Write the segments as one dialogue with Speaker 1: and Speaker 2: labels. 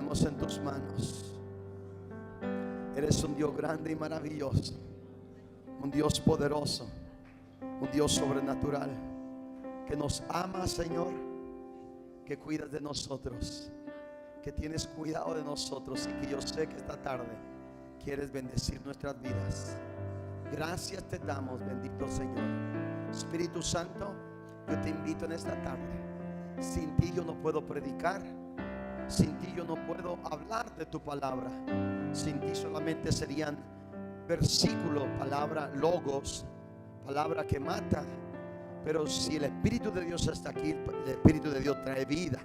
Speaker 1: ponemos en tus manos. Eres un Dios grande y maravilloso, un Dios poderoso, un Dios sobrenatural, que nos ama, Señor, que cuidas de nosotros, que tienes cuidado de nosotros, y que yo sé que esta tarde quieres bendecir nuestras vidas. Gracias te damos, bendito Señor. Espíritu Santo, yo te invito en esta tarde. Sin ti yo no puedo predicar, sin ti yo no puedo hablar de tu palabra. Sin ti solamente serían versículos, palabra, logos, palabra que mata. Pero si el Espíritu de Dios está aquí, el Espíritu de Dios trae vida.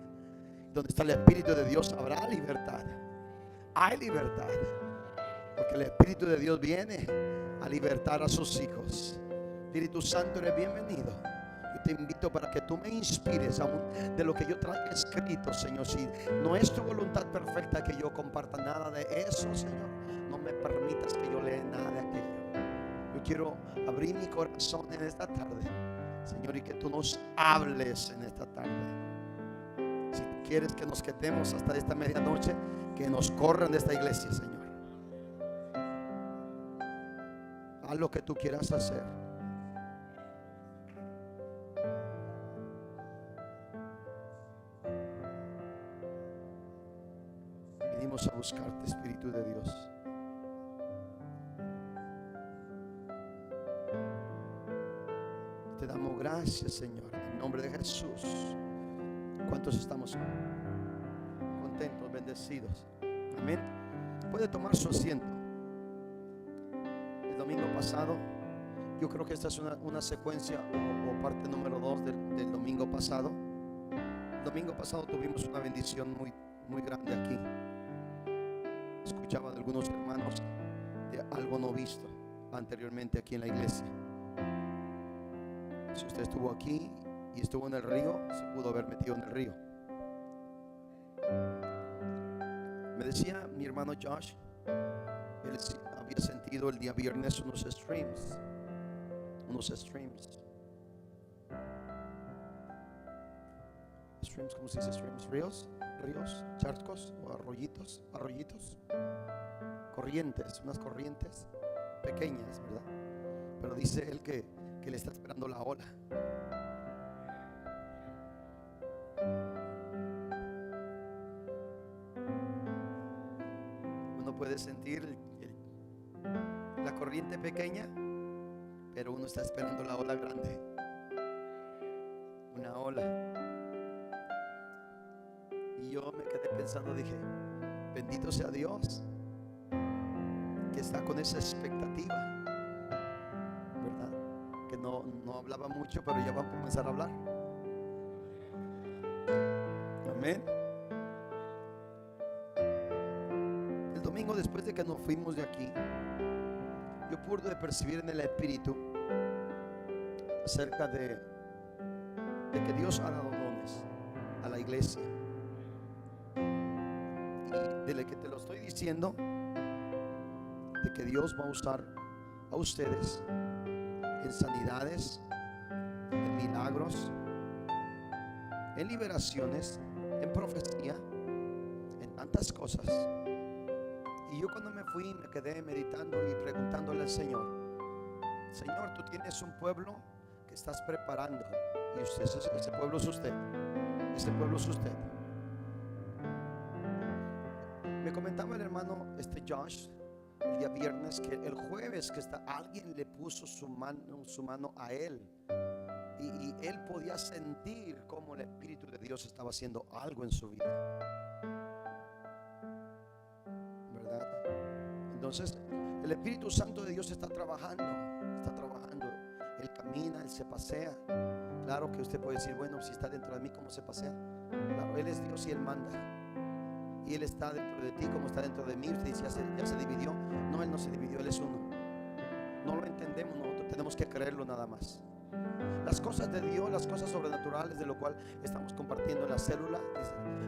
Speaker 1: Donde está el Espíritu de Dios habrá libertad. Hay libertad, porque el Espíritu de Dios viene a libertar a sus hijos. Espíritu Santo, eres bienvenido. Yo te invito para que tú me inspires aún de lo que yo traigo escrito, Señor. Si no es tu voluntad perfecta que yo comparta nada de eso, Señor, no me permitas que yo lea nada de aquello. Yo quiero abrir mi corazón en esta tarde, Señor, y que tú nos hables en esta tarde. Si tú quieres que nos quedemos hasta esta medianoche, que nos corran de esta iglesia, Señor. Haz lo que tú quieras hacer. Venimos a buscarte, Espíritu de Dios. Te damos gracias, Señor, en el nombre de Jesús. ¿Cuántos estamos contentos, bendecidos? Amén. Puede tomar su asiento. El domingo pasado, yo creo que esta es una secuencia o parte número 2 del domingo pasado. El domingo pasado tuvimos una bendición muy grande aquí. Escuchaba de algunos hermanos de algo no visto anteriormente aquí en la iglesia. Si usted estuvo aquí y estuvo en el río, se pudo haber metido en el río. Me decía mi hermano Josh, él había sentido el día viernes unos streams. Streams, ¿cómo se dice streams? Ríos, charcos o arroyitos, corrientes, unas corrientes pequeñas, ¿verdad? Pero dice él que le está esperando la ola. Uno puede sentir la corriente pequeña, pero uno está esperando la ola grande. Una ola. Y yo me quedé pensando, dije, bendito sea Dios que está con esa expectativa, ¿verdad? Que no hablaba mucho, pero ya va a comenzar a hablar. Amén. El domingo, después de que nos fuimos de aquí, yo pude percibir en el Espíritu acerca de que Dios ha dado dones a la iglesia. Y de que te lo estoy diciendo, de que Dios va a usar a ustedes en sanidades, en milagros, en liberaciones, en profecía, en tantas cosas. Y yo cuando me fui me quedé meditando y preguntándole al Señor, Señor, tú tienes un pueblo que estás preparando, y usted, ese pueblo es usted. Ese pueblo es usted. Me comentaba el hermano Josh el día viernes que el jueves alguien le puso su mano a él, y él podía sentir cómo el Espíritu de Dios estaba haciendo algo en su vida, ¿verdad? Entonces el Espíritu Santo de Dios está trabajando. Él camina, Él se pasea. Claro que usted puede decir, bueno, si está dentro de mí, ¿cómo se pasea? Claro, Él es Dios y Él manda. Y Él está dentro de ti como está dentro de mí. Usted dice, ya se dividió. No, Él no se dividió, Él es uno. No lo entendemos nosotros, tenemos que creerlo nada más. Las cosas de Dios, las cosas sobrenaturales de lo cual estamos compartiendo en la célula,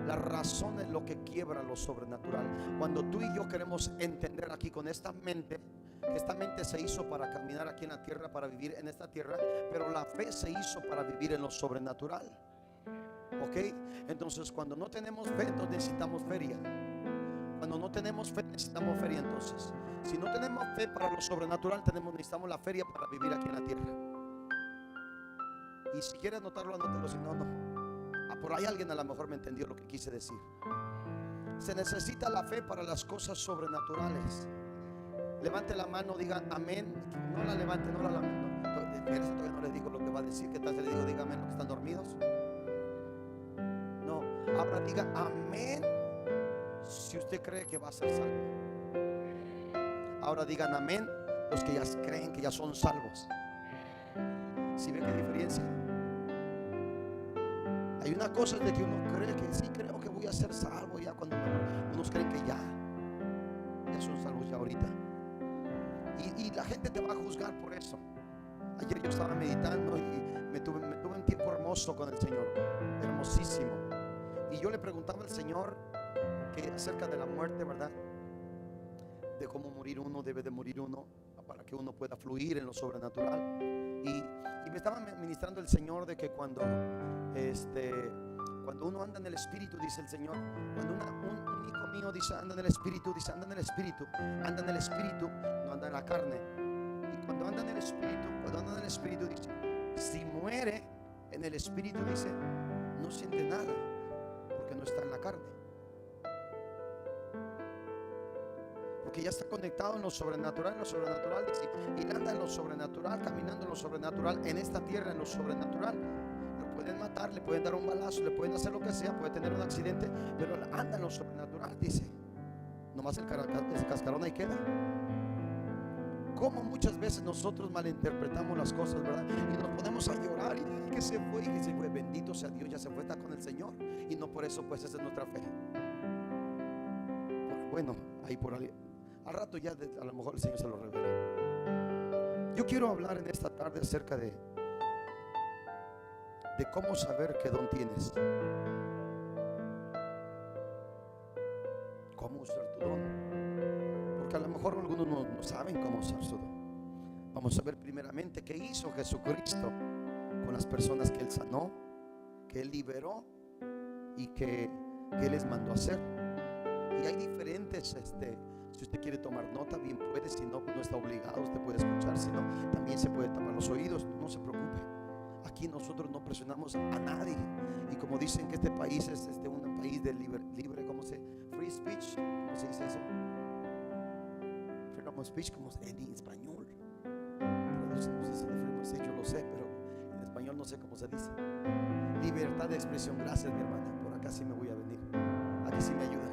Speaker 1: la razón es lo que quiebra lo sobrenatural. Cuando tú y yo queremos entender aquí con esta mente, que esta mente se hizo para caminar aquí en la tierra, para vivir en esta tierra, pero la fe se hizo para vivir en lo sobrenatural. ¿Ok? Entonces cuando no tenemos fe, entonces necesitamos feria. Cuando no tenemos fe, necesitamos feria. Entonces, si no tenemos fe para lo sobrenatural, necesitamos la feria para vivir aquí en la tierra. Y si quieres anotarlo, anótelo. Si no, no. Por ahí alguien a lo mejor me entendió lo que quise decir. Se necesita la fe para las cosas sobrenaturales. Levante la mano, diga amén. No la levante, no la lamento. Todavía no les digo lo que va a decir. ¿Qué tal si le digo, diga amén, los que están dormidos? No, ahora diga amén si usted cree que va a ser salvo. Ahora digan amén los que ya creen que ya son salvos. ¿Sí ven qué diferencia? Hay una cosa de que uno cree que sí, creo que voy a ser salvo ya, cuando unos creen que ya son salvos ya ahorita. Y la gente te va a juzgar por eso. Ayer yo estaba meditando y me tuve un tiempo hermoso con el Señor, hermosísimo. Y yo le preguntaba al Señor que acerca de la muerte, ¿verdad? De cómo morir uno, debe de morir uno para que uno pueda fluir en lo sobrenatural. Y me estaba ministrando el Señor de que cuando uno anda en el Espíritu, dice el Señor, cuando un hijo mío dice anda en el Espíritu, dice anda en el Espíritu, no anda en la carne. Y cuando anda en el Espíritu, dice, si muere en el Espíritu, dice, no siente nada, porque no está en la carne, porque ya está conectado en lo sobrenatural, dice, y anda en lo sobrenatural, caminando en lo sobrenatural, en esta tierra, en lo sobrenatural. Lo pueden matar, le pueden dar un balazo, le pueden hacer lo que sea, puede tener un accidente, pero anda en lo sobrenatural, dice. Nomás el cascarón ahí queda. Como muchas veces nosotros malinterpretamos las cosas, ¿verdad? Y nos ponemos a llorar y que se fue, bendito sea Dios, ya se fue, está con el Señor. Y no por eso, pues esa es nuestra fe. Bueno, ahí por ahí, al rato ya a lo mejor el Señor se lo revela. Yo quiero hablar en esta tarde acerca de cómo saber qué don tienes, cómo usar tu don. Porque a lo mejor algunos no saben cómo usar su don. Vamos a ver primeramente qué hizo Jesucristo con las personas que Él sanó, que Él liberó y que Él les mandó a hacer. Y hay diferentes, si usted quiere tomar nota, bien puede, si no, no está obligado, usted puede escuchar, si no, también se puede tapar los oídos, no se preocupe. Aquí nosotros no presionamos a nadie. Y como dicen que este país es un país de libre, ¿cómo se? Free speech, ¿cómo se dice eso? Freedom of speech, como en español. Yo lo sé, pero en español no sé cómo se dice. Libertad de expresión. Gracias, mi hermana. Por acá sí me voy a venir. Aquí sí me ayuda.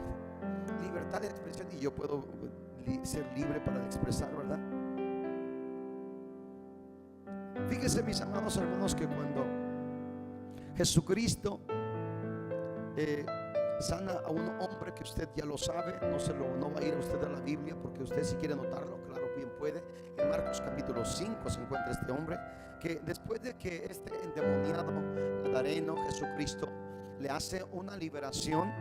Speaker 1: Libertad de expresión, y yo puedo ser libre para expresar, ¿verdad? Fíjense, mis amados hermanos, que cuando Jesucristo sana a un hombre, que usted ya lo sabe, no va a ir a usted a la Biblia, porque usted, si quiere anotarlo, claro, bien puede. En Marcos capítulo 5 se encuentra este hombre, que después de que este endemoniado gadareno, Jesucristo le hace una liberación,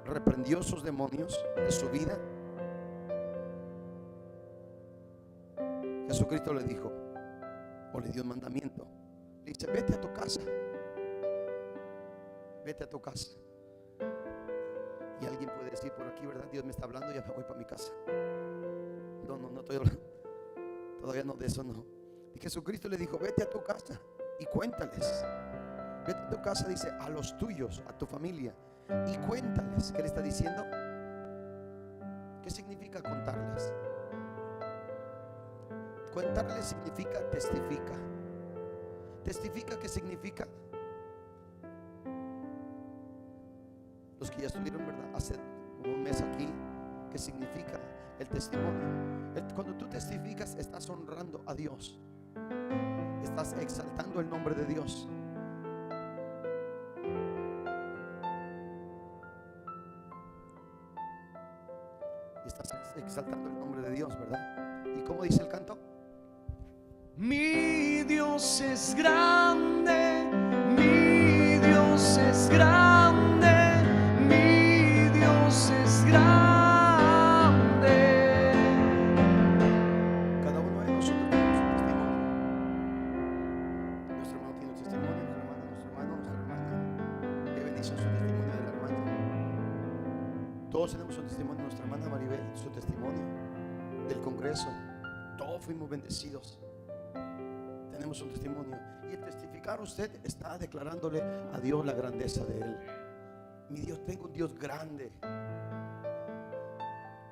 Speaker 1: reprendió sus demonios de su vida. Jesucristo le dijo, o le dio un mandamiento, le dice, vete a tu casa, vete a tu casa. Y alguien puede decir por aquí, ¿verdad? Dios me está hablando, ya me voy para mi casa. No estoy hablando, todavía no, de eso no. Y Jesucristo le dijo, vete a tu casa y cuéntales. Vete a tu casa, dice, a los tuyos, a tu familia, y cuéntales. ¿Qué le está diciendo? ¿Qué significa contarles? Contarles significa testifica. Testifica, ¿qué significa? Los que ya estuvieron, ¿verdad?, hace un mes aquí, ¿qué significa el testimonio? Cuando tú testificas, estás honrando a Dios, estás exaltando el nombre de Dios. Estás exaltando el nombre de Dios, ¿verdad? ¿Y cómo dice el canto?
Speaker 2: Mi Dios es grande, mi Dios es grande, mi Dios es grande.
Speaker 1: Cada uno de nosotros tenemos un testimonio. Nuestro hermano tiene un testimonio, nuestra hermana, nuestro hermano, nuestra hermana. Qué bendición su testimonio de la hermana. Todos tenemos un testimonio. Nuestra hermana Maribel, su testimonio del Congreso. Todos fuimos bendecidos. Tenemos un testimonio. Y el testificar, usted está declarándole a Dios la grandeza de Él. Mi Dios, tengo un Dios grande.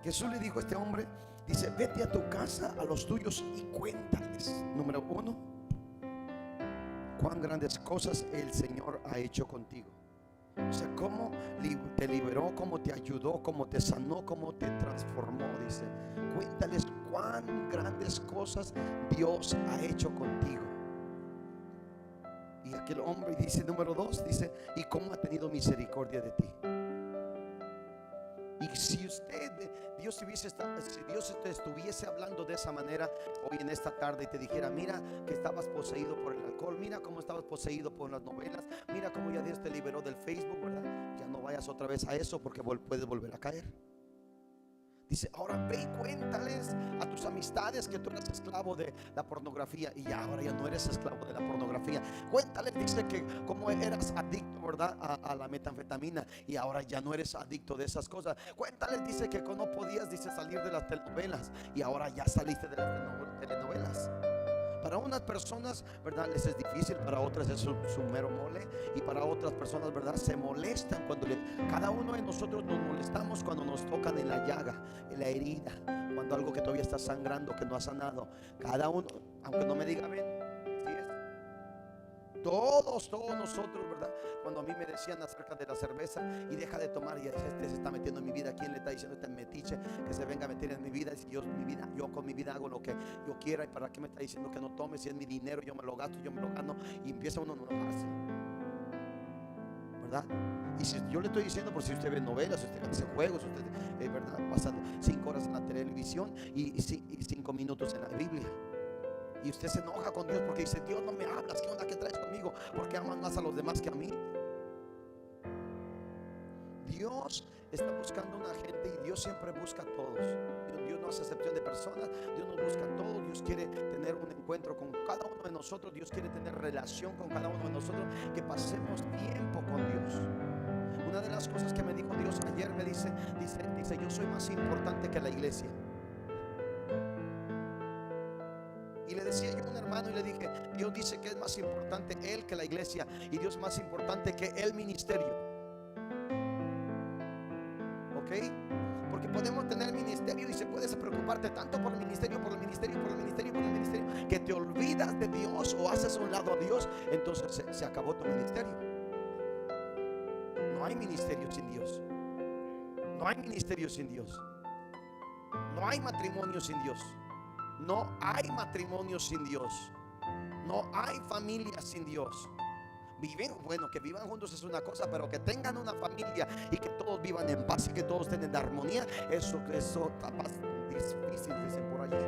Speaker 1: Jesús le dijo a este hombre, dice: vete a tu casa, a los tuyos, y cuéntales. Número 1, cuán grandes cosas el Señor ha hecho contigo. O sea, cómo te liberó, cómo te ayudó, cómo te sanó, cómo te transformó. Dice: cuéntales cuán grandes cosas Dios ha hecho contigo. Y aquel hombre dice, número 2, dice: y cómo ha tenido misericordia de ti. Y si Dios te estuviese hablando de esa manera hoy en esta tarde y te dijera: mira que estabas poseído por el alcohol, mira cómo estabas poseído por las novelas, mira cómo ya Dios te liberó del Facebook, ¿verdad? Ya no vayas otra vez a eso, porque puedes volver a caer. Dice: ahora ve y cuéntales a tus amistades que tú eras esclavo de la pornografía, y ahora ya no eres esclavo de la pornografía. Cuéntales, dice, que como eras adicto, ¿verdad?, a la metanfetamina, y ahora ya no eres adicto de esas cosas. Cuéntales, dice, que no podías, dice, salir de las telenovelas, y ahora ya saliste de las telenovelas. Para unas personas, ¿verdad?, les es difícil, para otras es su mero mole, y para otras personas, ¿verdad?, se molestan cuando cada uno de nosotros nos molestamos cuando nos tocan en la llaga, en la herida, cuando algo que todavía está sangrando, que no ha sanado. Cada uno, aunque no me diga amén, así es. Todos nosotros, ¿verdad? Cuando a mí me decían acerca de la cerveza, y deja de tomar, y este se está metiendo en mi vida, ¿quién le está diciendo este metiche que se venga a meter en mi vida? Si yo con mi vida hago lo que yo quiera, y para qué me está diciendo que no tome, si es mi dinero, yo me lo gasto, yo me lo gano, y empieza uno a enojarse, ¿verdad? Y si yo le estoy diciendo, por si usted ve novelas, si usted hace juegos, usted, ¿verdad?, pasando 5 horas en la televisión y 5 minutos en la Biblia. Y usted se enoja con Dios porque dice: Dios, no me hablas, ¿qué onda que traes conmigo? Porque amas más a los demás que a mí. Dios está buscando una gente, y Dios siempre busca a todos. Dios no hace excepción de personas. Dios nos busca a todos. Dios quiere tener un encuentro con cada uno de nosotros. Dios quiere tener relación con cada uno de nosotros, que pasemos tiempo con Dios. Una de las cosas que me dijo Dios ayer, me dice: yo soy más importante que la iglesia. Y le decía yo a un hermano, y le dije: Dios dice que es más importante Él que la iglesia, y Dios es más importante que el ministerio. ¿Ok? Porque podemos tener ministerio, y se puedes preocuparte tanto por el ministerio, que te olvidas de Dios, o haces a un lado a Dios. Entonces se acabó tu ministerio. No hay ministerio sin Dios. No hay ministerio sin Dios. No hay matrimonio sin Dios. No hay matrimonio sin Dios. No hay familia sin Dios. Bueno, que vivan juntos es una cosa, pero que tengan una familia y que todos vivan en paz y que todos tengan armonía, eso capaz difícil, dicen por allí.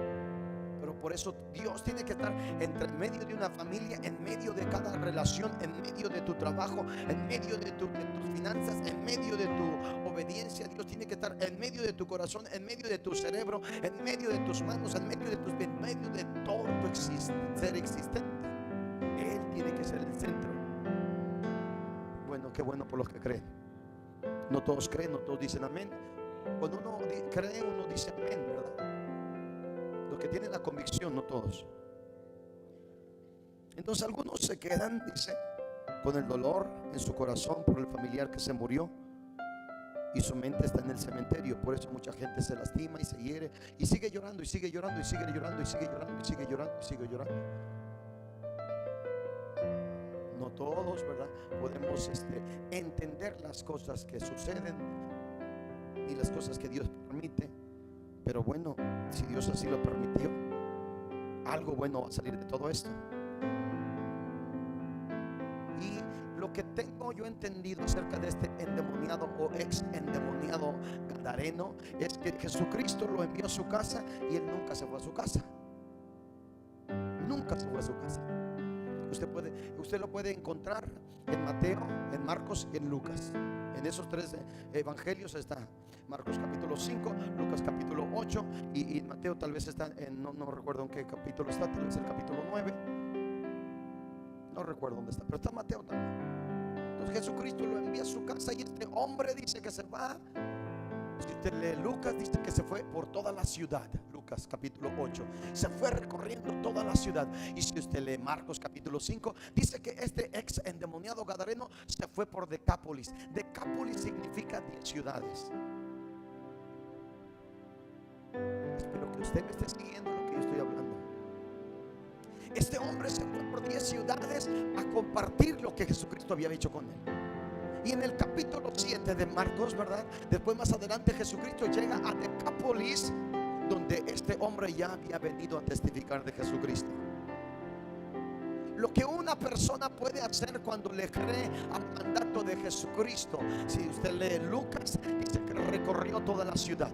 Speaker 1: Pero por eso Dios tiene que estar entre medio de una familia, en medio de cada relación, en medio de tu trabajo, en medio de tus finanzas, en medio de tu obediencia. Dios tiene que estar en medio de tu corazón, en medio de tu cerebro, en medio de tus manos, en medio de todo tu ser existente. Él tiene que ser el centro. Bueno, qué bueno por los que creen. No todos creen, no todos dicen amén. Cuando uno cree, uno dice amén, ¿verdad? Los que tienen la convicción, no todos. Entonces algunos se quedan, dice, con el dolor en su corazón por el familiar que se murió, y su mente está en el cementerio. Por eso mucha gente se lastima y se hiere, y sigue llorando, y sigue llorando, y sigue llorando, y sigue llorando, y sigue llorando, y sigue llorando. No todos, ¿verdad?, podemos entender las cosas que suceden, ni las cosas que Dios permite. Pero bueno, si Dios así lo permitió, algo bueno va a salir de todo esto. Y lo que tengo yo entendido acerca de este endemoniado o ex endemoniado gadareno es que Jesucristo lo envió a su casa, y él nunca se fue a su casa. Nunca se fue a su casa. Usted lo puede encontrar en Mateo, en Marcos y en Lucas. En esos 3 evangelios está Marcos capítulo 5, Lucas capítulo 8, y Mateo tal vez está no recuerdo en qué capítulo está, tal vez el capítulo 9. No recuerdo dónde está, pero está Mateo también. Entonces Jesucristo lo envía a su casa, y este hombre dice que se va Si usted lee Lucas, dice que se fue por toda la ciudad. Lucas capítulo 8, se fue recorriendo toda la ciudad. Y si usted lee Marcos capítulo 5, dice que este ex endemoniado gadareno se fue por Decápolis. Decápolis significa 10 ciudades. Espero que usted me esté siguiendo lo que yo estoy hablando. Este hombre se fue por 10 ciudades a compartir lo que Jesucristo había hecho con él. Y en el capítulo 7 de Marcos, ¿verdad? Después más adelante Jesucristo llega a Decápolis, donde este hombre ya había venido a testificar de Jesucristo. Lo que una persona puede hacer cuando le cree al mandato de Jesucristo. Si usted lee Lucas, dice que recorrió toda la ciudad.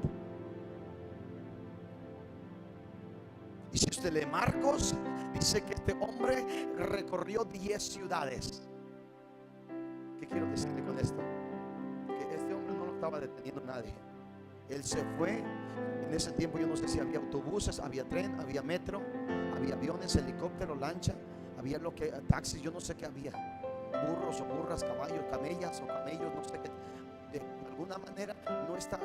Speaker 1: Y si usted lee Marcos, dice que este hombre recorrió 10 ciudades. ¿Qué quiero decirle con esto? Que este hombre no lo estaba deteniendo nadie. Él se fue. En ese tiempo yo no sé si había autobuses, había tren, había metro, había aviones, helicóptero, lancha, había lo que taxis, yo no sé qué había. Burros o burras, caballos, camellas o camellos, no sé qué. De alguna manera no está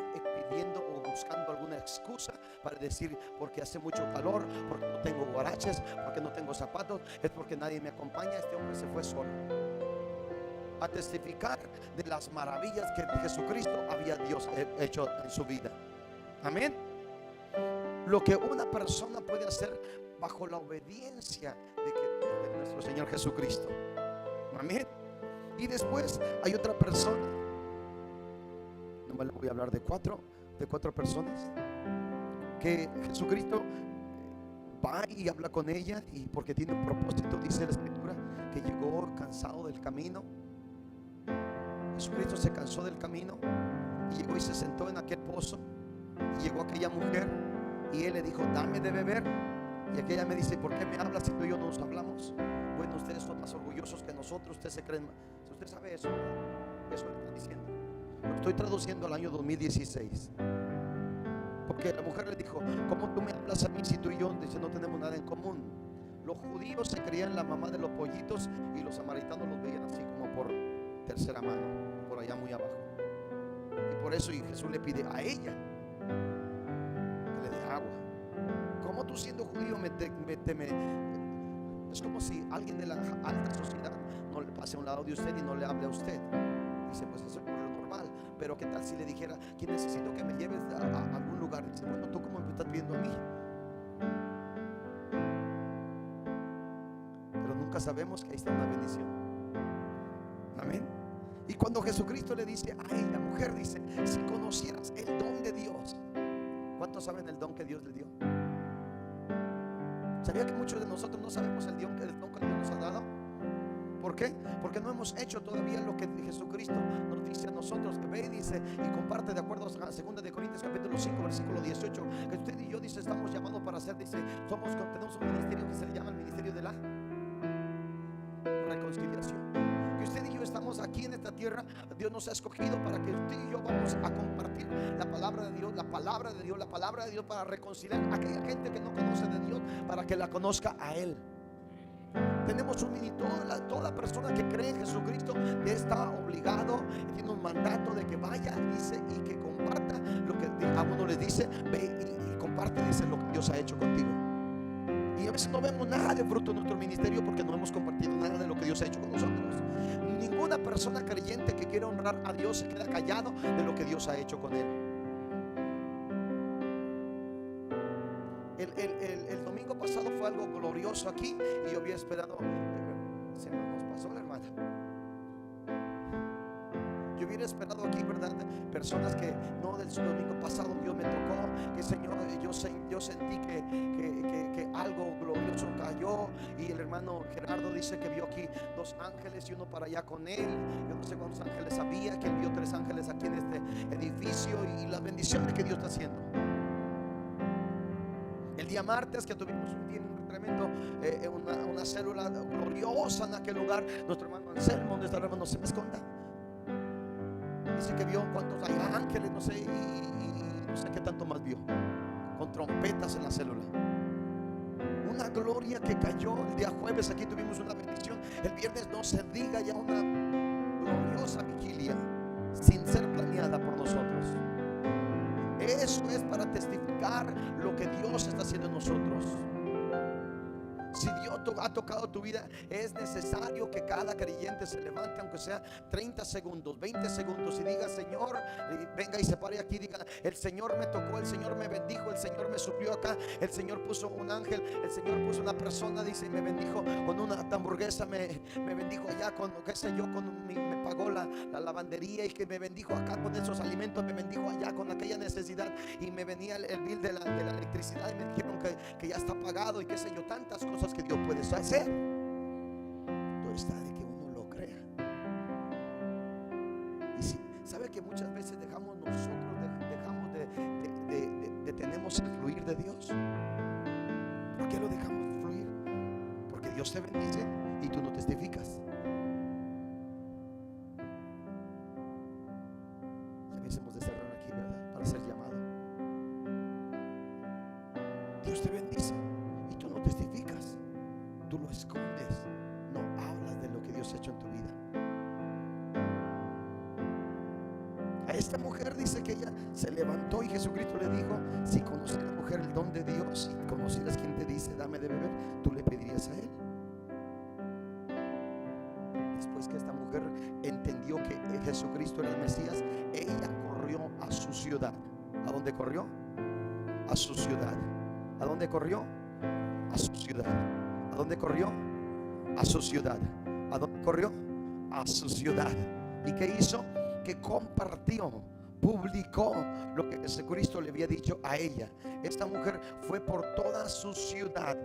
Speaker 1: pidiendo o buscando alguna excusa para decir porque hace mucho calor, porque no tengo guaraches, porque no tengo zapatos, es porque nadie me acompaña. Este hombre se fue solo a testificar de las maravillas que Jesucristo había hecho en su vida. Amén. Lo que una persona puede hacer bajo la obediencia de nuestro Señor Jesucristo. Amén. Y después hay otra persona. No me le voy a hablar de cuatro personas que Jesucristo va y habla con ella, y porque tiene un propósito, dice la Escritura, que llegó cansado del camino. Jesucristo se cansó del camino y llegó y se sentó en aquel pozo. Y llegó aquella mujer y él le dijo: dame de beber. Y aquella me dice: ¿por qué me hablas si tú y yo no nos hablamos? Bueno, ustedes son más orgullosos que nosotros, ustedes se creen más. Usted sabe eso, eso le está diciendo. Lo estoy traduciendo al año 2016. Porque la mujer le dijo: ¿cómo tú me hablas a mí si tú y yo, dice, no tenemos nada en común? Los judíos se creían la mamá de los pollitos y los samaritanos los veían así como por tercera mano, por allá muy abajo. Y por eso Jesús le pide a ella que le dé agua. ¿Cómo tú siendo judío es como si alguien de la alta sociedad no le pase a un lado de usted y no le hable a usted? Dice: pues eso es lo normal. Pero qué tal si le dijera: que necesito que me lleves a algún lugar? Dice: bueno, ¿tú cómo me estás pidiendo a mí? Pero nunca sabemos que ahí está una bendición. Amén. Y cuando Jesucristo le dice a ella, mujer, dice: si conocieras el don de Dios. ¿Cuántos saben el don que Dios le dio? ¿Sabía que muchos de nosotros no sabemos el don que Dios nos ha dado? ¿Por qué? Porque no hemos hecho todavía lo que Jesucristo nos dice a nosotros. Ve y dice y comparte de acuerdo a 2 de Corintios capítulo 5 versículo 18, que usted y yo, dice, estamos llamados para hacer, dice, tenemos un ministerio que se le llama el ministerio de la reconciliación. Que usted y yo estamos aquí en esta tierra. Dios nos ha escogido para que usted y yo vamos a compartir la palabra de Dios, la palabra de Dios, la palabra de Dios, para reconciliar a aquella gente que no conoce de Dios, para que la conozca a Él. Tenemos un ministerio. Toda persona que cree en Jesucristo está obligado, tiene un mandato de que vaya, dice, y que comparta lo que a uno les dice. Ve y comparte, dice, lo que Dios ha hecho contigo. Y a veces no vemos nada de fruto en nuestro ministerio porque no hemos compartido nada de lo que Dios ha hecho con nosotros. Ninguna persona creyente que quiera honrar a Dios se queda callado de lo que Dios ha hecho con él. El domingo pasado fue algo glorioso aquí, y yo había esperado. Se nos pasó la hermana. Yo hubiera esperado aquí, ¿verdad? Personas que no, del domingo pasado Dios me tocó, que Señor, yo sentí que algo glorioso cayó, y el hermano Gerardo dice que vio aquí 2 ángeles y uno para allá con él. Yo no sé cuántos ángeles había, que él vio 3 ángeles aquí en este edificio, y las bendiciones que Dios está haciendo. El día martes que tuvimos un tremendo, una célula gloriosa en aquel lugar, nuestro hermano Anselmo, donde está el hermano, se me esconda, dice que vio cuántos hay ángeles, no sé, y no sé qué tanto más vio, con trompetas en la célula. Una gloria que cayó el día jueves. Aquí tuvimos una bendición. El viernes, no se diga, ya una gloriosa vigilia sin ser planeada por nosotros. ha tocado tu vida, es necesario que cada creyente se levante, aunque sea 30 segundos, 20 segundos, y diga: Señor, venga y se pare aquí, diga: el Señor me tocó, el Señor me bendijo, el Señor me suplió acá, el Señor puso un ángel, el Señor puso una persona, dice, y me bendijo con una hamburguesa, me bendijo allá con, qué sé yo, me pagó la lavandería, y que me bendijo acá con esos alimentos, me bendijo allá con aquella necesidad, y me venía el bill de la electricidad, y me dijeron que ya está pagado, y qué sé yo, tantas cosas que Dios puede hacer. Todo está de que uno lo crea. Y si sabe que muchas veces dejamos detenemos el fluir de Dios. ¿Por qué lo dejamos fluir? Porque Dios te bendice y tú no testificas. Ya hubiésemos de cerrar aquí, ¿verdad? Para ser llamado. Dios te bendice y tú no testificas. Tú lo escondes. No hablas de lo que Dios ha hecho en tu vida. A esta mujer dice que ella se levantó y Jesucristo le dijo: si conocieras, mujer, el don de Dios, y conocieras quien te dice dame de beber, tú le pedirías a él. Después que esta mujer entendió que Jesucristo era el Mesías, ella corrió a su ciudad. ¿A dónde corrió? A su ciudad. ¿A dónde corrió? A su ciudad. ¿A dónde corrió? A su ciudad. ¿A dónde corrió? A su ciudad. ¿Y qué hizo? Que compartió, publicó lo que Jesucristo le había dicho a ella. Esta mujer fue por toda su ciudad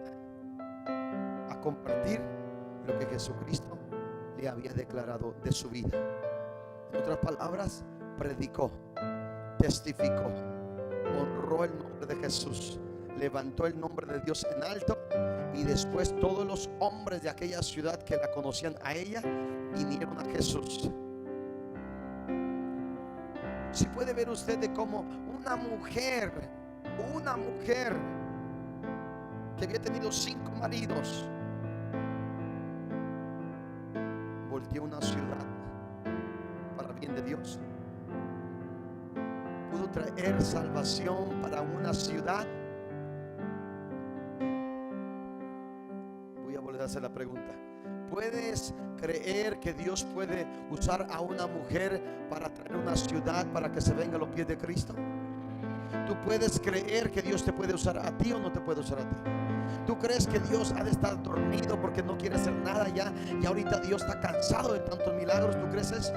Speaker 1: a compartir lo que Jesucristo le había declarado de su vida. En otras palabras, predicó, testificó, honró el nombre de Jesús, levantó el nombre de Dios en alto, y después todos los hombres de aquella ciudad que la conocían a ella vinieron a Jesús. Si puede ver usted de cómo una mujer que había tenido 5 maridos volteó una ciudad para bien de Dios, pudo traer salvación para una ciudad. Voy a volver a hacer la pregunta: ¿puedes creer que Dios puede usar a una mujer para traer una ciudad para que se venga a los pies de Cristo? ¿Tú puedes creer que Dios te puede usar a ti o no te puede usar a ti? ¿Tú crees que Dios ha de estar dormido porque no quiere hacer nada ya, y ahorita Dios está cansado de tantos milagros? ¿Tú crees eso?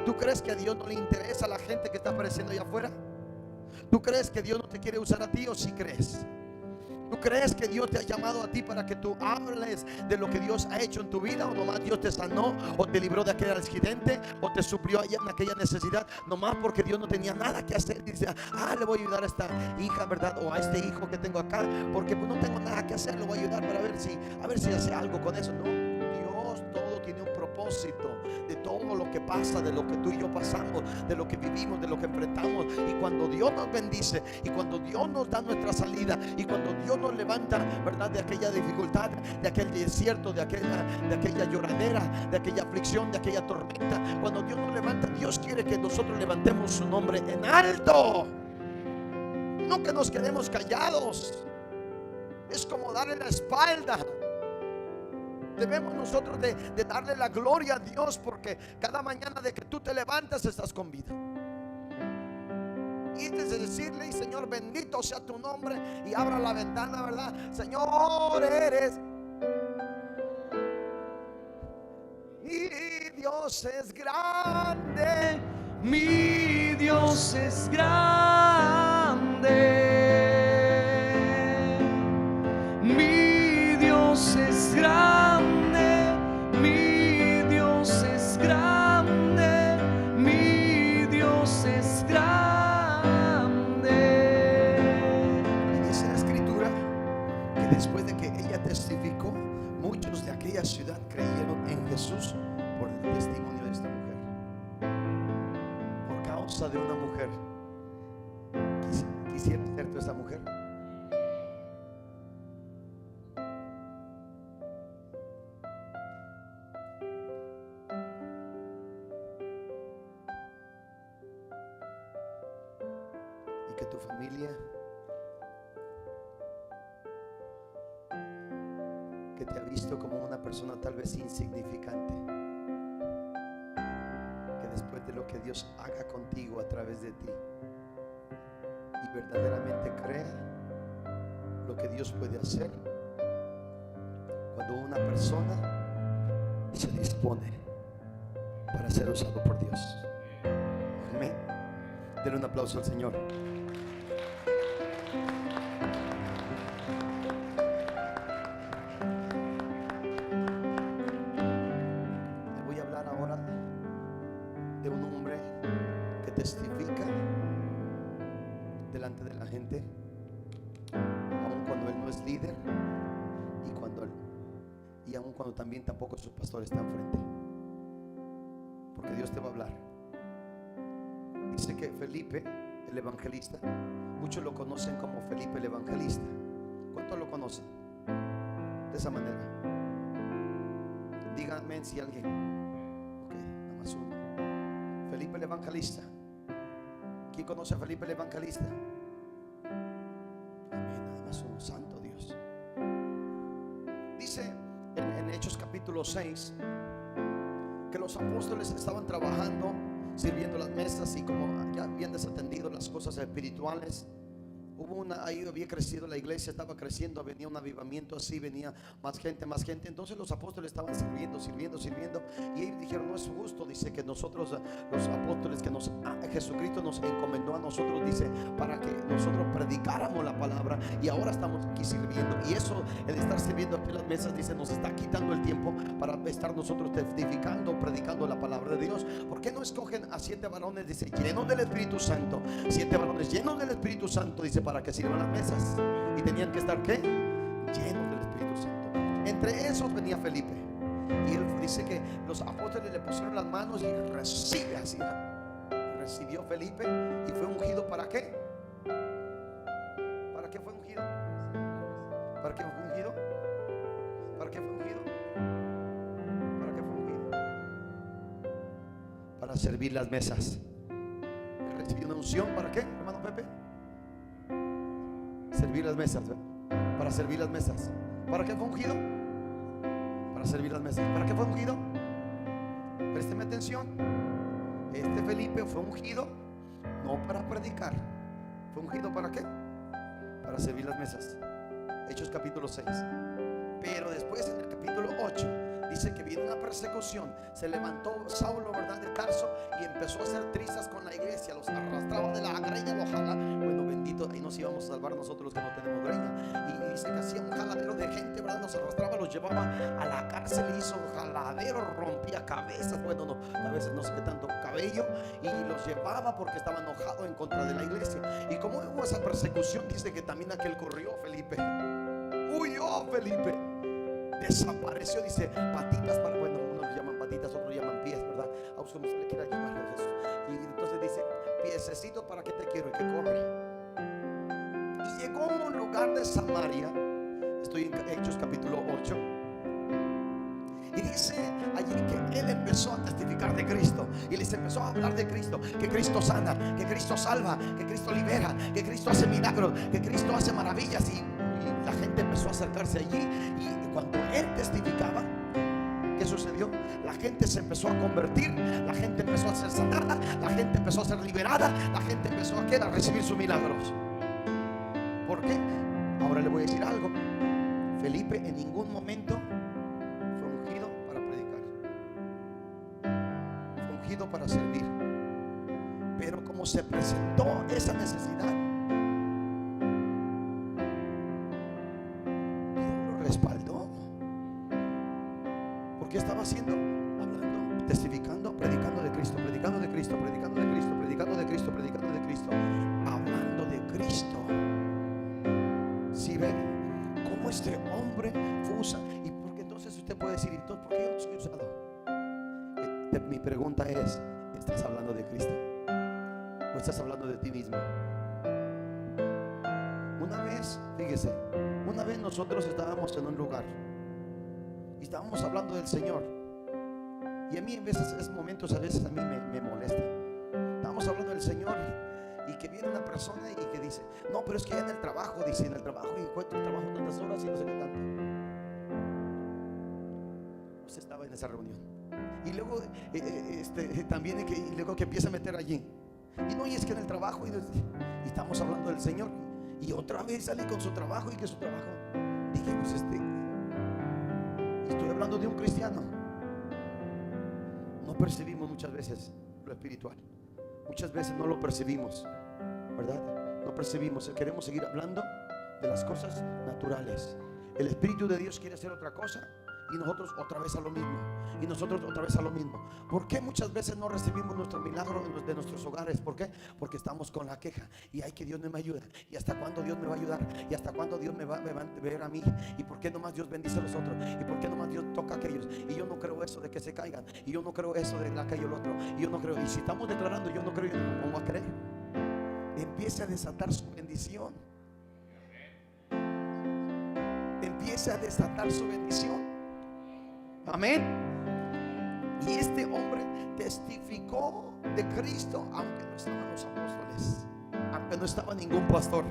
Speaker 1: ¿Tú crees que a Dios no le interesa a la gente que está apareciendo allá afuera? ¿Tú crees que Dios no te quiere usar a ti, o sí crees? ¿Tú crees que Dios te ha llamado a ti para que tú hables de lo que Dios ha hecho en tu vida? ¿O nomás Dios te sanó, o te libró de aquel accidente, o te suplió allá en aquella necesidad, nomás porque Dios no tenía nada que hacer? Dice: le voy a ayudar a esta hija, ¿verdad? O a este hijo que tengo acá, porque pues no tengo nada que hacer, lo voy a ayudar para ver si hace algo con eso. No, Dios todo tiene un propósito. De todo lo que pasa, de lo que tú y yo pasamos, de lo que vivimos, de lo que enfrentamos, y cuando Dios nos bendice, y cuando Dios nos da nuestra salida, y cuando Dios nos levanta, ¿verdad?, de aquella dificultad, de aquel desierto, de aquella lloradera, de aquella aflicción, de aquella tormenta, cuando Dios nos levanta, Dios quiere que nosotros levantemos su nombre en alto, no que nos quedemos callados. Es como darle la espalda. Debemos nosotros de darle la gloria a Dios, porque cada mañana de que tú te levantas estás con vida. Y de decirle: Señor, bendito sea tu nombre, y abra la ventana, ¿verdad? Señor, eres mi Dios es grande,
Speaker 2: Mi Dios es grande, mi Dios es grande, mi Dios es grande, mi Dios es grande.
Speaker 1: Y dice la escritura que después de que ella testificó, muchos de aquella ciudad creyeron en Jesús por el testimonio de esta mujer. Por causa de una mujer. ¿Quisiera ser tú esa mujer? Y que tu familia te ha visto como una persona tal vez insignificante, que después de lo que Dios haga contigo a través de ti y verdaderamente cree lo que Dios puede hacer, cuando una persona se dispone para ser usado por Dios. Amén. Denle un aplauso al Señor. Le voy a hablar ahora de un hombre que testifica delante de la gente, aun cuando él no es líder y aun cuando también tampoco sus pastores están frente, porque Dios te va a hablar. Dice que Felipe, el evangelista, muchos lo conocen como Felipe el evangelista. ¿Cuántos lo conocen? De esa manera. Díganme si alguien. Ok, nada más uno. Felipe el evangelista. ¿Quién conoce a Felipe el evangelista? Amén, nada más uno. Santo Dios. Dice en Hechos capítulo 6 que los apóstoles estaban trabajando, sirviendo las mesas, y como ya habían desatendido las cosas espirituales, ahí había crecido la iglesia, estaba creciendo, venía un avivamiento así, venía más gente. Entonces los apóstoles estaban sirviendo, y ellos dijeron: no es justo, dice, que nosotros, los apóstoles, que Jesucristo nos encomendó a nosotros, dice, para que nosotros predicáramos la palabra, y ahora estamos aquí sirviendo, y eso, el estar sirviendo aquí en las mesas, dice, nos está quitando el tiempo para estar nosotros testificando, predicando la palabra de Dios. ¿Por qué no escogen a 7 varones, dice, llenos del Espíritu Santo? 7 varones llenos del Espíritu Santo, dice, para que sirvan las mesas. Y tenían que estar, ¿qué? Llenos del Espíritu Santo. Entre esos venía Felipe, y él dice que los apóstoles le pusieron las manos y recibe así. Recibió Felipe y fue ungido. ¿Para qué? ¿Para qué fue ungido? ¿Para qué fue ungido? ¿Para qué fue ungido? ¿Para qué fue ungido? Para servir las mesas. Recibió una unción. ¿Para qué, hermano Pepe? Servir las mesas, ¿verdad? Para servir las mesas. ¿Para qué fue ungido? Para servir las mesas. ¿Para qué fue ungido? Présteme atención. Este Felipe fue ungido no para predicar. ¿Fue ungido para qué? Para servir las mesas. Hechos capítulo 6. Pero después, en el capítulo 8, dice que vino una persecución. Se levantó Saulo, ¿verdad?, de Tarso, y empezó a hacer trizas con la iglesia. Los arrastraba de la greña, los jalaba. Bueno, bendito, ahí nos íbamos a salvar nosotros los que no tenemos greña. Y dice que hacía un jaladero de gente, ¿verdad? Nos arrastraba, los llevaba a la cárcel, hizo un jaladero, rompía cabezas. Bueno, no, a veces no sé qué tanto cabello. Y los llevaba porque estaba enojado en contra de la iglesia. Y como hubo esa persecución, dice que también aquel corrió, Felipe. Huyó Felipe. Desapareció, dice, patitas para, bueno, unos llaman patitas, otros llaman pies, ¿verdad? A usted no se le quiera llamar a Jesús. Y entonces dice: piececito, ¿para qué te quiero? Y que corre. Y llegó a un lugar de Samaria. Estoy en Hechos capítulo 8. Y dice allí que él empezó a testificar de Cristo, y les empezó a hablar de Cristo, que Cristo sana, que Cristo salva, que Cristo libera, que Cristo hace milagros, que Cristo hace maravillas. Y la gente empezó a acercarse allí. Y cuando él testificaba, ¿qué sucedió? La gente se empezó a convertir, la gente empezó a ser sanada, la gente empezó a ser liberada, la gente empezó a recibir sus milagros. ¿Por qué? Ahora le voy a decir algo. Felipe en ningún momento fue ungido para predicar, fue ungido para servir. Pero como se presentó esa necesidad, respaldó. ¿Qué estaba haciendo? Hablando, testificando, predicando de Cristo, predicando de Cristo, predicando de Cristo, predicando de Cristo, predicando de Cristo, hablando de Cristo. Si ve cómo este hombre fue usado. Y porque entonces usted puede decir: entonces, ¿por qué yo soy usado? Mi pregunta es: ¿estás hablando de Cristo o estás hablando de ti mismo? Una vez, fíjese, una vez nosotros estábamos en un lugar y estábamos hablando del Señor, y a mí en veces, esos momentos a veces a mí me molesta. Estábamos hablando del Señor, y que viene una persona y que dice: no, pero es que ya en el trabajo, dice, en el trabajo, y encuentro el trabajo tantas horas y no sé qué tanto. en esa reunión. Y luego también y luego que empieza a meter allí. Y no, y es que en el trabajo y estamos hablando del Señor. Y otra vez sale con su trabajo y que su trabajo. Dije, pues estoy hablando de un cristiano. No percibimos muchas veces lo espiritual. Muchas veces no lo percibimos, ¿verdad? No percibimos. Queremos seguir hablando de las cosas naturales. El Espíritu de Dios quiere hacer otra cosa y nosotros otra vez a lo mismo. Y nosotros otra vez a lo mismo. ¿Por qué muchas veces no recibimos nuestro milagro de nuestros hogares? ¿Por qué? Porque estamos con la queja. Y ay, que Dios no me ayuda. ¿Y hasta cuándo Dios me va a ayudar? ¿Y hasta cuándo Dios me va a ver a mí? ¿Y por qué nomás Dios bendice a los otros? ¿Y por qué nomás Dios toca a aquellos? Y yo no creo eso de que se caigan. Y yo no creo eso de aquello el otro. Y yo no creo. Y si estamos declarando yo no creo, yo no pongo a creer. Empiece a desatar su bendición. Empiece a desatar su bendición. Amén. Y este hombre testificó de Cristo, aunque no estaban los apóstoles, aunque no estaba ningún pastor,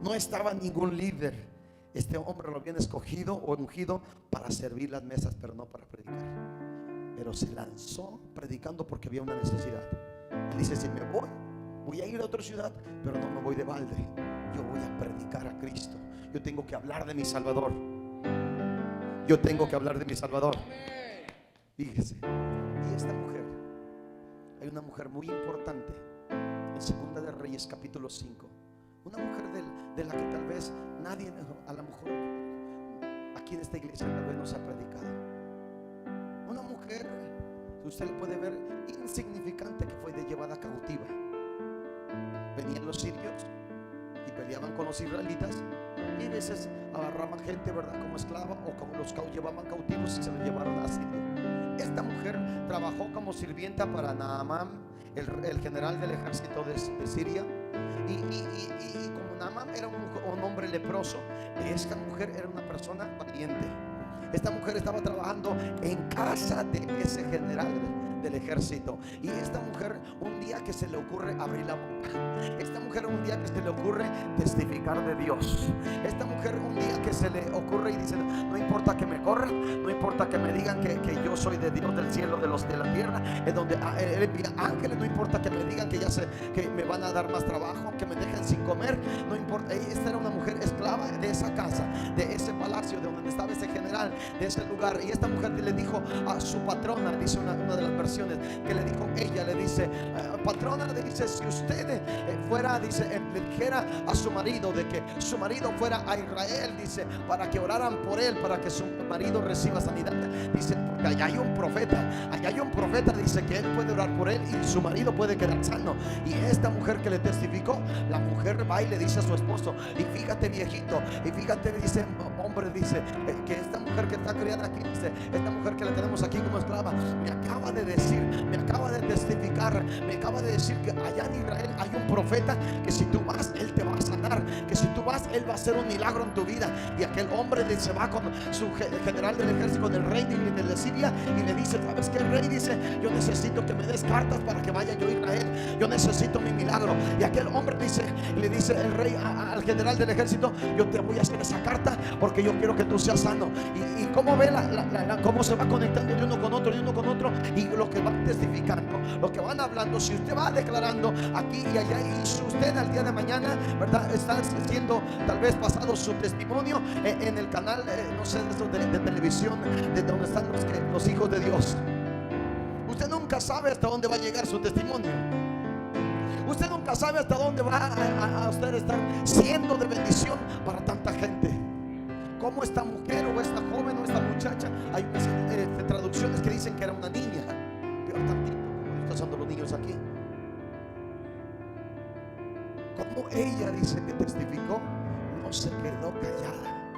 Speaker 1: no estaba ningún líder. Este hombre lo habían escogido o ungido para servir las mesas, pero no para predicar. Pero se lanzó predicando porque había una necesidad. Él dice, si me voy a ir a otra ciudad, pero no me voy de balde. Yo voy a predicar a Cristo. Yo tengo que hablar de mi Salvador. Yo tengo que hablar de mi Salvador. Fíjese. Y esta mujer, hay una mujer muy importante en Segunda de Reyes capítulo 5. Una mujer de la que tal vez nadie, a lo mejor aquí en esta iglesia tal vez no se ha predicado. Una mujer, usted le puede ver insignificante, que fue llevada cautiva. Venían los sirios y peleaban con los israelitas, y a veces agarraban gente, ¿verdad?, como esclava, o como los llevaban cautivos y se los llevaron a Siria. Esta mujer trabajó como sirvienta para Naamán, el general del ejército de Siria. Y como Naamán era un hombre leproso, esta mujer era una persona valiente. Esta mujer estaba trabajando en casa de ese general del ejército. Y esta mujer un día que se le ocurre abrir la boca. Esta mujer un día que se le ocurre testificar de Dios. Esta mujer un día que se le ocurre y dice, no importa que me corran, no importa que me digan que yo soy de Dios del cielo, de la tierra, en donde Él envía ángeles, no importa que me digan que me van a dar más trabajo, que me dejen sin comer, no importa. Esta era una mujer esclava de esa casa, de ese palacio, de donde estaba ese general, de ese lugar. Y esta mujer le dijo a su patrona, dice una de las versiones, que le dijo ella, le dice, patrona, le dice, si usted fuera, dice, le dijera a su marido de que su marido fuera a Israel, dice, para que oraran por él, para que su marido reciba sanidad, dice, porque allá hay un profeta, dice, que él puede orar por él y su marido puede quedar sano. Y esta mujer que le testificó, la mujer va y le dice a su esposo, y fíjate, viejito, y fíjate, dice, hombre, dice, que esta mujer que está criada aquí, dice, esta mujer que la tenemos aquí como esclava, me acaba de decir, me acaba de testificar, me acaba de decir que allá en Israel hay un profeta, que si tú vas, él te va a sanar, que si tú vas, él va a hacer un milagro en tu vida. Y aquel hombre se va con su general del ejército, con el rey de Siria, y le dice, ¿sabes qué, rey? Dice, yo necesito que me des cartas para que vaya yo a Israel, yo necesito mi milagro. Y aquel hombre dice, le dice el rey al general del ejército, yo te voy a hacer esa carta porque yo quiero que tú seas sano. Y cómo ve cómo se va conectando de uno con otro, y lo que van testificando, lo que van hablando. Si usted va declarando aquí y allá, y si usted al día de mañana, ¿verdad?, está siendo tal vez pasado su testimonio en el canal, no sé, de televisión, de donde están los hijos de Dios. Usted nunca sabe hasta dónde va a llegar su testimonio. Usted nunca sabe hasta dónde va a usted estar siendo de bendición para tanta gente. Como esta mujer o esta joven o esta muchacha, hay unas traducciones que dicen que era una niña, peor tantito, como están usando los niños aquí. Como ella dice que testificó, no se quedó callada.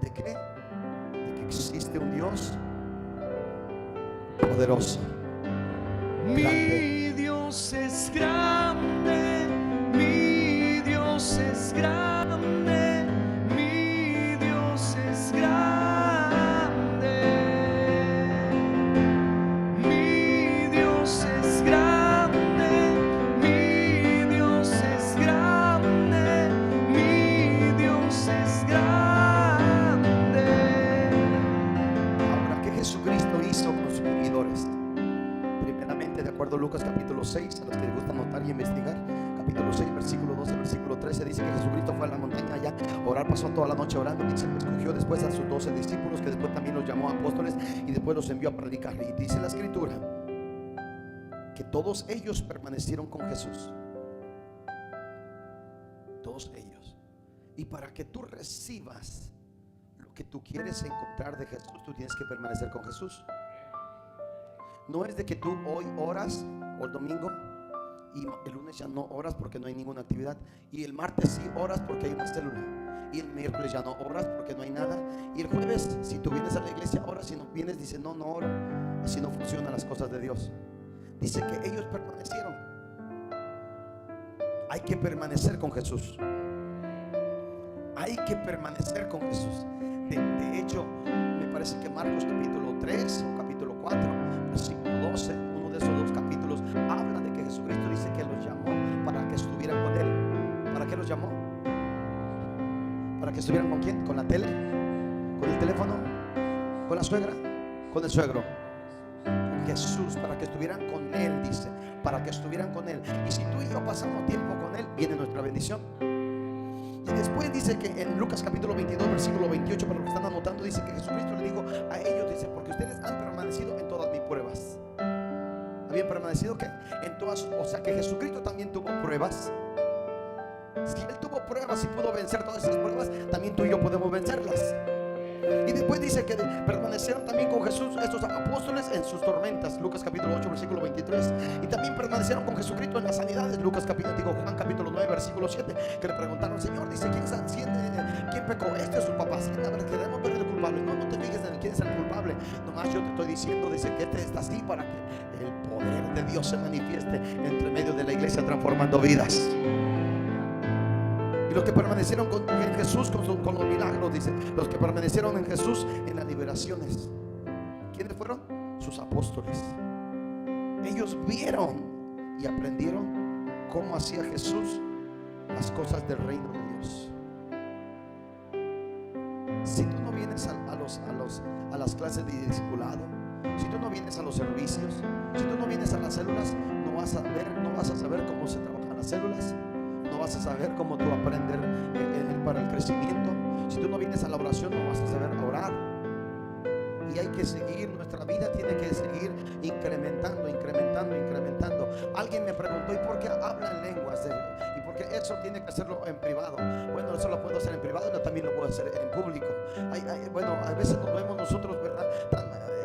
Speaker 1: ¿De qué? De que existe un Dios poderoso.
Speaker 2: Mi Dios es grande, mi Dios es grande, mi Dios es grande, mi Dios es grande, mi Dios es grande, mi Dios es grande.
Speaker 1: Ahora que Jesucristo anotado Lucas capítulo 6, a los que les gusta anotar y investigar. Capítulo 6, versículo 12, versículo 13, dice que Jesucristo fue a la montaña allá a orar, pasó toda la noche orando, y se escogió después a sus 12 discípulos, que después también los llamó apóstoles, y después los envió a predicar. Y dice la escritura que todos ellos permanecieron con Jesús, todos ellos. Y para que tú recibas lo que tú quieres encontrar de Jesús, tú tienes que permanecer con Jesús. No es de que tú hoy oras, o el domingo, y el lunes ya no oras porque no hay ninguna actividad, y el martes sí oras porque hay una célula, y el miércoles ya no oras porque no hay nada, y el jueves, si tú vienes a la iglesia, oras. Si no vienes, dice no oro. Así no funcionan las cosas de Dios. Dice que ellos permanecieron. Hay que permanecer con Jesús. Hay que permanecer con Jesús. De hecho, me parece que Marcos capítulo 3 o capítulo 4, versículo 12, uno de esos dos capítulos, habla de que Jesucristo dice que los llamó para que estuvieran con Él. ¿Para qué los llamó? ¿Para que estuvieran con quién? ¿Con la tele? ¿Con el teléfono? ¿Con la suegra? ¿Con el suegro? Con Jesús, para que estuvieran con Él, dice. Para que estuvieran con Él. Y si tú y yo pasamos tiempo con Él, viene nuestra bendición. Y después dice que en Lucas capítulo 22, versículo 28, para los que están anotando, dice que Jesucristo le dijo a ellos, dice, porque ustedes han permanecido en todas mis pruebas. ¿Habían permanecido qué? En todas, o sea que Jesucristo también tuvo pruebas. Si Él tuvo pruebas y pudo vencer todas esas pruebas, también tú y yo podemos vencerlas. Y después dice que permanecieron también con Jesús estos apóstoles en sus tormentas, Lucas capítulo 8, versículo 23. Y también permanecieron con Jesucristo en las sanidades, Juan capítulo 9, versículo 7, que le preguntaron, Señor, dice, ¿quién pecó? ¿Este o sus papás? Queremos ver el culpable. No te fijes en quién es el culpable. Nomás yo te estoy diciendo, dice, que este está así para que el poder de Dios se manifieste entre medio de la iglesia, transformando vidas. Los que permanecieron en Jesús con los milagros, dice. Los que permanecieron en Jesús en las liberaciones. ¿Quiénes fueron? Sus apóstoles. Ellos vieron y aprendieron cómo hacía Jesús las cosas del reino de Dios. Si tú no vienes a las clases de discipulado, si tú no vienes a los servicios, si tú no vienes a las células, no vas a saber cómo se trabajan las células. No vas a saber cómo tú aprender para el crecimiento. Si tú no vienes a la oración, no vas a saber orar. Y hay que seguir, nuestra vida tiene que seguir incrementando. Alguien me preguntó, ¿y por qué habla en lenguas? ¿Y por qué eso tiene que hacerlo en privado? Bueno, eso lo puedo hacer en privado, pero también lo puedo hacer en público. Bueno, a veces nos vemos nosotros, ¿verdad?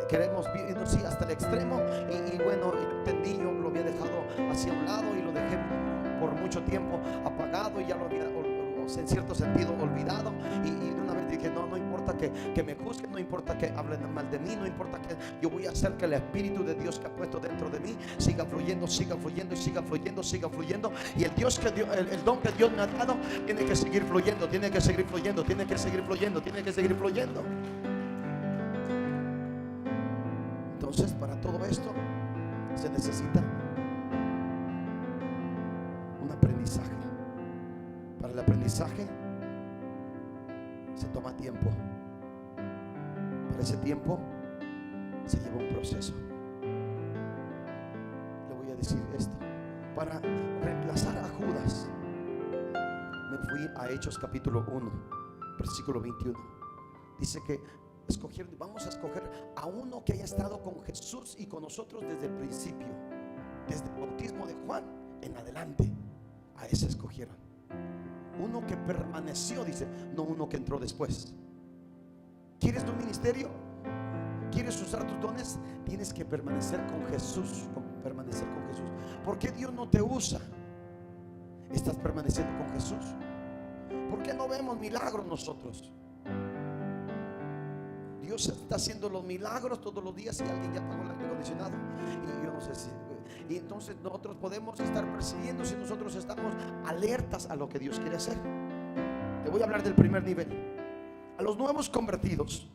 Speaker 1: Queremos irnos sí, hasta el extremo. Y bueno, entendí, yo lo había dejado hacia un lado y lo dejé por mucho tiempo apagado, y ya lo había en cierto sentido olvidado, y de una vez dije, no importa que me juzguen, no importa que hablen mal de mí, no importa que yo voy a hacer que el Espíritu de Dios que ha puesto dentro de mí siga fluyendo, y el Dios que dio, el don que Dios me ha dado tiene que seguir fluyendo. Entonces, para todo esto se necesita un aprendizaje. Para el aprendizaje se toma tiempo. Para ese tiempo se lleva un proceso. Le voy a decir esto. Para reemplazar a Judas, me fui a Hechos capítulo 1, versículo 21. Dice que vamos a escoger a uno que haya estado con Jesús y con nosotros desde el principio, desde el bautismo de Juan en adelante. A ese escogieron. Uno que permaneció, dice, no uno que entró después. ¿Quieres tu ministerio? ¿Quieres usar tus dones? Tienes que permanecer con Jesús. ¿Por qué Dios no te usa? ¿Estás permaneciendo con Jesús? ¿Por qué no vemos milagros nosotros? Dios está haciendo los milagros todos los días y alguien ya pagó el aire acondicionado. Y yo no sé si... Y entonces nosotros podemos estar persiguiendo si nosotros estamos alertas a lo que Dios quiere hacer. Te voy a hablar del primer nivel. A los nuevos convertidos,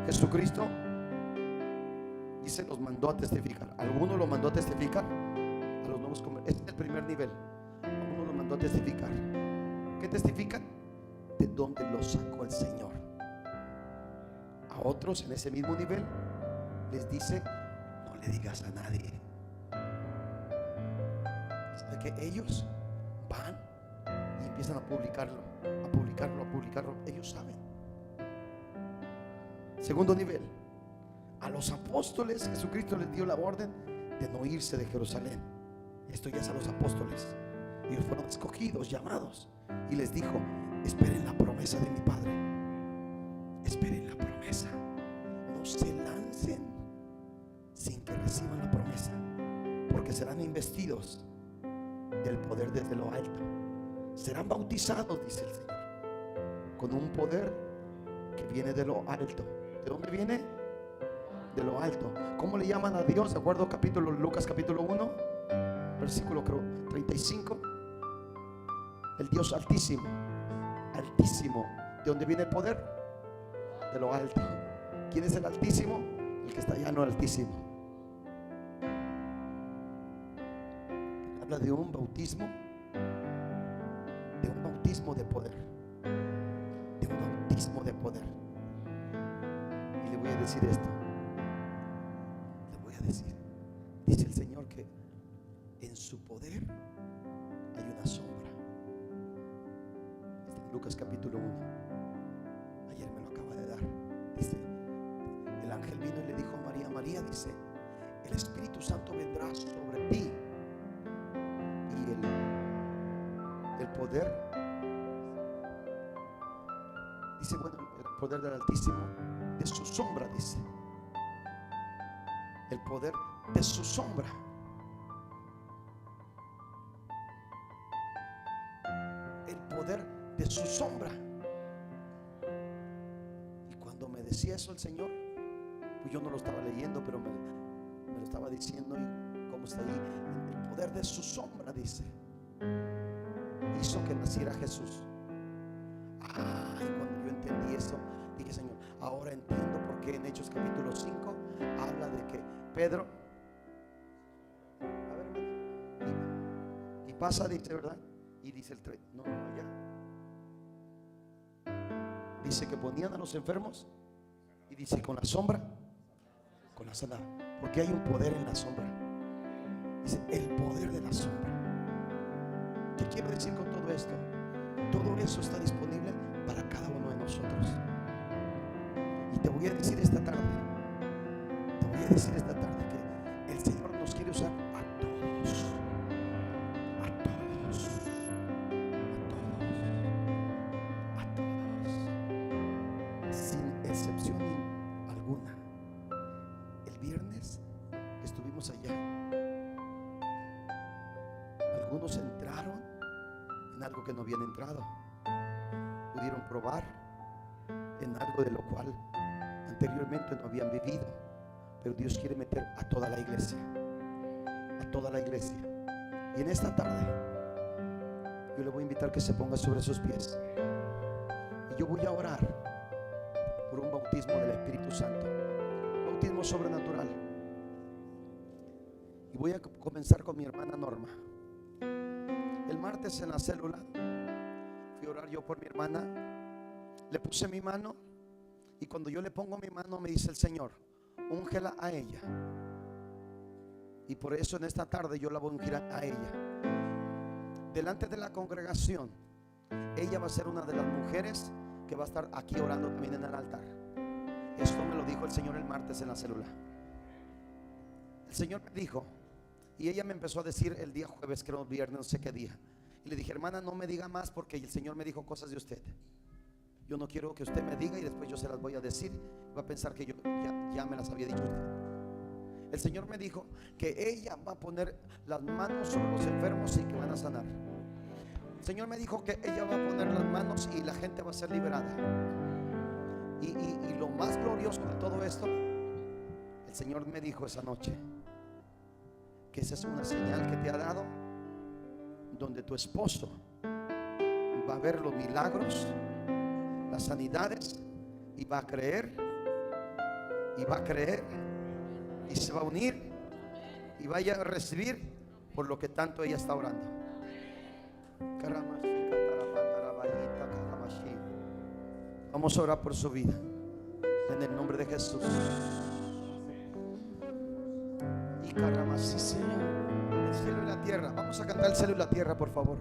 Speaker 1: Jesucristo dice, los mandó a testificar. Algunos lo mandó a testificar. A los nuevos convertidos, este es el primer nivel. Algunos lo mandó a testificar. ¿Qué testifican? De dónde los sacó el Señor. A otros en ese mismo nivel les dice, no le digas a nadie. de que ellos van y empiezan a publicarlo, a publicarlo, a publicarlo. Ellos saben. Segundo nivel, a los apóstoles Jesucristo les dio la orden de no irse de Jerusalén. Esto ya es a los apóstoles. Ellos fueron escogidos, llamados, y les dijo: esperen la promesa de mi Padre. Esperen la promesa. No se lancen sin que reciban la promesa, porque serán investidos del poder desde lo alto. Serán bautizados, dice el Señor, con un poder que viene de lo alto. ¿De dónde viene? De lo alto. ¿Cómo le llaman a Dios? De acuerdo a Lucas capítulo 1, versículo 35. El Dios altísimo. Altísimo. ¿De dónde viene el poder? De lo alto. ¿Quién es el altísimo? El que está allá, no el altísimo. Habla de un bautismo de poder, de un bautismo de poder. Y le voy a decir esto, le voy a decir, dice el Señor que en su poder hay una sombra. Está en Lucas capítulo 1. Ayer me lo acaba de dar. Dice, el ángel vino y le dijo a María: María, dice, el Espíritu Santo vendrá sobre ti, y el poder, dice, bueno, el poder del Altísimo, de su sombra, dice, el poder de su sombra. El poder de su sombra. Y cuando me decía eso el Señor, pues yo no lo estaba leyendo, pero me lo estaba diciendo. Y como está ahí, el poder de su sombra, dice, hizo que naciera Jesús. Y cuando yo entendí eso, dije: Señor, ahora entiendo por qué en Hechos capítulo 5 habla de que Pedro, a ver, y pasa, dice, ¿verdad? Y dice el 3, no, allá dice que ponían a los enfermos, y dice con la sombra, con la sanada, porque hay un poder en la sombra. Dice el poder de la sombra. ¿Qué quiero decir con todo esto? Todo eso está disponible para cada uno de nosotros. Y te voy a decir esta tarde, que el Señor nos quiere usar a todos, a todos, a todos, sin excepción alguna. El viernes que estuvimos allá, algunos entraron en algo que no habían entrado, pudieron probar en algo de lo cual anteriormente no habían vivido. Pero Dios quiere meter a toda la iglesia, a toda la iglesia. Y en esta tarde yo le voy a invitar que se ponga sobre sus pies, y yo voy a orar por un bautismo del Espíritu Santo, bautismo sobrenatural. Y voy a comenzar con mi hermana Norma. El martes en la célula fui a orar yo por mi hermana. Le puse mi mano, y cuando yo le pongo mi mano me dice el Señor: úngela a ella. Y por eso en esta tarde yo la voy a ungir a ella. Delante de la congregación, ella va a ser una de las mujeres que va a estar aquí orando también en el altar. Esto me lo dijo el Señor el martes en la célula. El Señor me dijo, y ella me empezó a decir el día jueves, creo viernes, no sé qué día. Y le dije: hermana, no me diga más, porque el Señor me dijo cosas de usted. Yo no quiero que usted me diga y después yo se las voy a decir. Va a pensar que yo ya me las había dicho usted. El Señor me dijo que ella va a poner las manos sobre los enfermos y que van a sanar. El Señor me dijo que ella va a poner las manos y la gente va a ser liberada. Y lo más glorioso de todo esto, el Señor me dijo esa noche que esa es una señal que te ha dado, donde tu esposo va a ver los milagros, las sanidades, y va a creer, y va a creer, y se va a unir, y vaya a recibir por lo que tanto ella está orando. Vamos a orar por su vida en el nombre de Jesús. Y Señor, el cielo y la tierra tierra. Vamos a cantar el cielo y la tierra, por favor.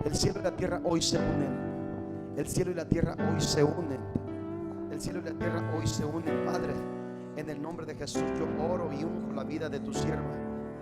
Speaker 1: El cielo y la tierra hoy se unen. El cielo y la tierra hoy se unen. El cielo y la tierra hoy se unen. Padre, en el nombre de Jesús yo oro y unjo la vida de tu sierva.